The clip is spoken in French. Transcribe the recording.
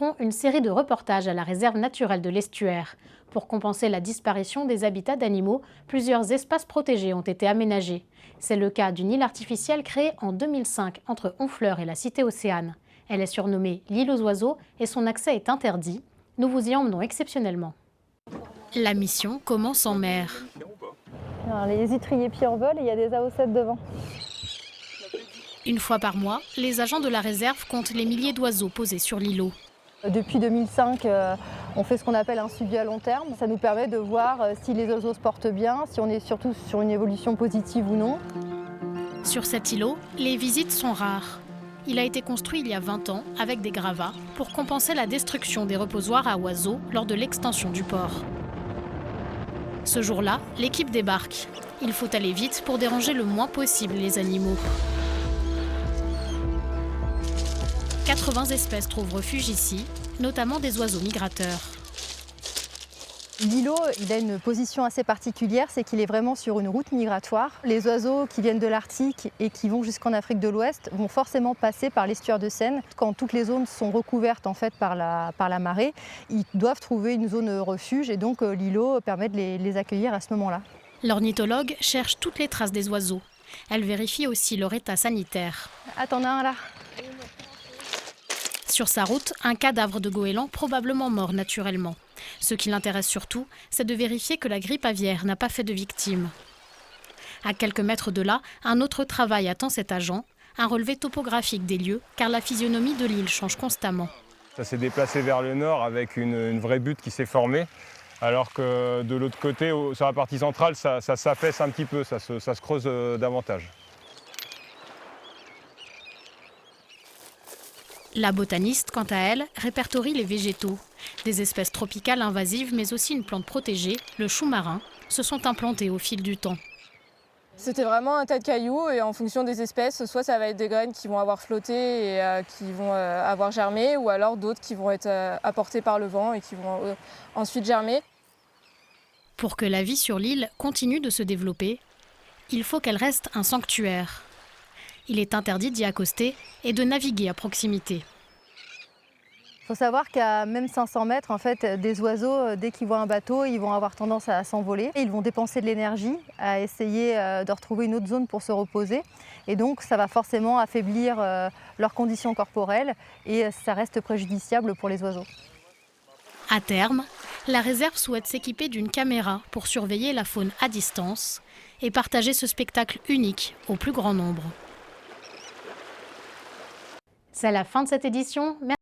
Macron une série de reportages à la réserve naturelle de l'Estuaire. Pour compenser la disparition des habitats d'animaux, plusieurs espaces protégés ont été aménagés. C'est le cas d'une île artificielle créée en 2005 entre Honfleur et la cité Océane. Elle est surnommée l'île aux oiseaux et son accès est interdit. Nous vous y emmenons exceptionnellement. La mission commence en mer. Alors, les étriers pieds-en-vol et il y a des AO7 devant. Une fois par mois, les agents de la réserve comptent les milliers d'oiseaux posés sur l'îlot. Depuis 2005, on fait ce qu'on appelle un suivi à long terme. Ça nous permet de voir si les oiseaux se portent bien, si on est surtout sur une évolution positive ou non. Sur cet îlot, les visites sont rares. Il a été construit il y a 20 ans avec des gravats pour compenser la destruction des reposoirs à oiseaux lors de l'extension du port. Ce jour-là, l'équipe débarque. Il faut aller vite pour déranger le moins possible les animaux. 80 espèces trouvent refuge ici, notamment des oiseaux migrateurs. L'îlot, il a une position assez particulière, c'est qu'il est vraiment sur une route migratoire. Les oiseaux qui viennent de l'Arctique et qui vont jusqu'en Afrique de l'Ouest vont forcément passer par l'estuaire de Seine. Quand toutes les zones sont recouvertes en fait, par la marée, ils doivent trouver une zone refuge et donc l'îlot permet de les accueillir à ce moment-là. L'ornithologue cherche toutes les traces des oiseaux. Elle vérifie aussi leur état sanitaire. Ah, t'en as un là. Sur sa route, un cadavre de goéland probablement mort naturellement. Ce qui l'intéresse surtout, c'est de vérifier que la grippe aviaire n'a pas fait de victime. À quelques mètres de là, un autre travail attend cet agent, un relevé topographique des lieux, car la physionomie de l'île change constamment. Ça s'est déplacé vers le nord avec une vraie butte qui s'est formée, alors que de l'autre côté, sur la partie centrale, ça s'affaisse un petit peu, ça se creuse davantage. La botaniste, quant à elle, répertorie les végétaux. Des espèces tropicales invasives, mais aussi une plante protégée, le chou marin, se sont implantées au fil du temps. C'était vraiment un tas de cailloux et en fonction des espèces, soit ça va être des graines qui vont avoir flotté et qui vont avoir germé, ou alors d'autres qui vont être apportées par le vent et qui vont ensuite germer. Pour que la vie sur l'île continue de se développer, il faut qu'elle reste un sanctuaire. Il est interdit d'y accoster et de naviguer à proximité. Il faut savoir qu'à même 500 mètres, en fait, des oiseaux, dès qu'ils voient un bateau, ils vont avoir tendance à s'envoler. Ils vont dépenser de l'énergie à essayer de retrouver une autre zone pour se reposer. Et donc, ça va forcément affaiblir leurs conditions corporelles et ça reste préjudiciable pour les oiseaux. À terme, la réserve souhaite s'équiper d'une caméra pour surveiller la faune à distance et partager ce spectacle unique au plus grand nombre. C'est la fin de cette édition. Merci.